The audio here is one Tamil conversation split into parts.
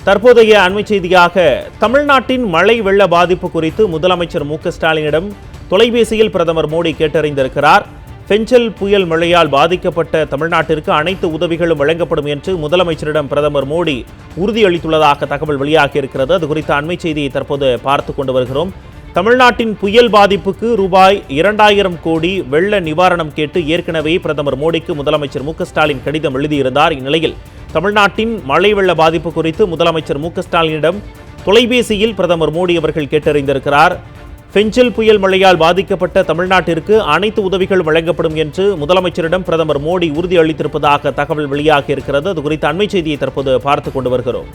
தற்போதைய அண்மை செய்தியாக தமிழ்நாட்டின் மழை வெள்ள பாதிப்பு குறித்து முதலமைச்சர் மு.க.ஸ்டாலினிடம் தொலைபேசியில் பிரதமர் மோடி கேட்டறிந்திருக்கிறார். பெஞ்சல் புயல் மழையால் பாதிக்கப்பட்ட தமிழ்நாட்டிற்கு அனைத்து உதவிகளும் வழங்கப்படும் என்று முதலமைச்சரிடம் பிரதமர் மோடி உறுதியளித்துள்ளதாக தகவல் வெளியாகியிருக்கிறது. அது குறித்த அண்மை செய்தியை தற்போது பார்த்து கொண்டு வருகிறோம். தமிழ்நாட்டின் புயல் பாதிப்புக்கு ரூபாய் 2000 கோடி வெள்ள நிவாரணம் கேட்டு ஏற்கனவே பிரதமர் மோடிக்கு முதலமைச்சர் மு.க.ஸ்டாலின் கடிதம் எழுதியிருந்தார். இந்நிலையில் தமிழ்நாட்டின் மழை வெள்ள பாதிப்பு குறித்து முதலமைச்சர் மு.க.ஸ்டாலினிடம் தொலைபேசியில் பிரதமர் மோடி அவர்கள் கேட்டறிந்திருக்கிறார். பெஞ்சல் புயல் மழையால் பாதிக்கப்பட்ட தமிழ்நாட்டிற்கு அனைத்து உதவிகள் வழங்கப்படும் என்று முதலமைச்சரிடம் பிரதமர் மோடி உறுதியளித்திருப்பதாக தகவல் வெளியாகியிருக்கிறது. அது குறித்த அண்மை செய்தியை தற்போது பார்த்து கொண்டு வருகிறோம்.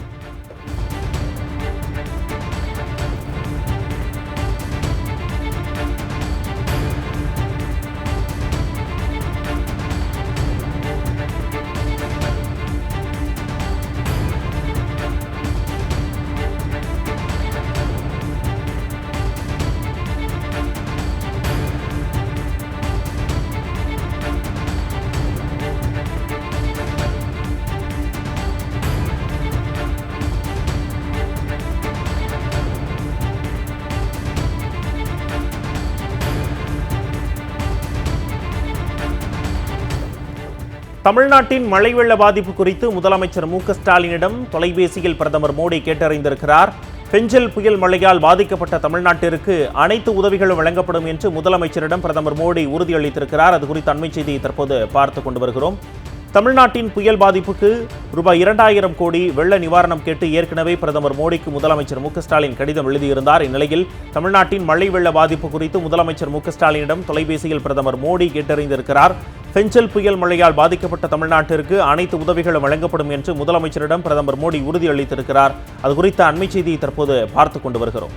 தமிழ்நாட்டின் மழை வெள்ள பாதிப்பு குறித்து முதலமைச்சர் மு.க.ஸ்டாலினிடம் தொலைபேசியில் பிரதமர் மோடி கேட்டறிந்திருக்கிறார். பெஞ்சல் புயல் மழையால் பாதிக்கப்பட்ட தமிழ்நாட்டிற்கு அனைத்து உதவிகளும் வழங்கப்படும் என்று முதலமைச்சரிடம் பிரதமர் மோடி உறுதியளித்திருக்கிறார். அது குறித்த அண்மை செய்தியை தற்போது பார்த்து கொண்டு வருகிறோம். தமிழ்நாட்டின் புயல் பாதிப்புக்கு ரூபாய் 2000 கோடி வெள்ள நிவாரணம் கேட்டு ஏற்கனவே பிரதமர் மோடிக்கு முதலமைச்சர் மு.க.ஸ்டாலின் கடிதம் எழுதியிருந்தார். இந்நிலையில் தமிழ்நாட்டின் மழை வெள்ள பாதிப்பு குறித்து முதலமைச்சர் மு.க.ஸ்டாலினிடம் தொலைபேசியில் பிரதமர் மோடி கேட்டறிந்திருக்கிறார். பெஞ்சல் புயல் மழையால் பாதிக்கப்பட்ட தமிழ்நாட்டிற்கு அனைத்து உதவிகளும் வழங்கப்படும் என்று முதலமைச்சரிடம் பிரதமர் மோடி உறுதியளித்திருக்கிறார். அது குறித்த அண்மை செய்தியை தற்போது பார்த்து கொண்டு வருகிறோம்.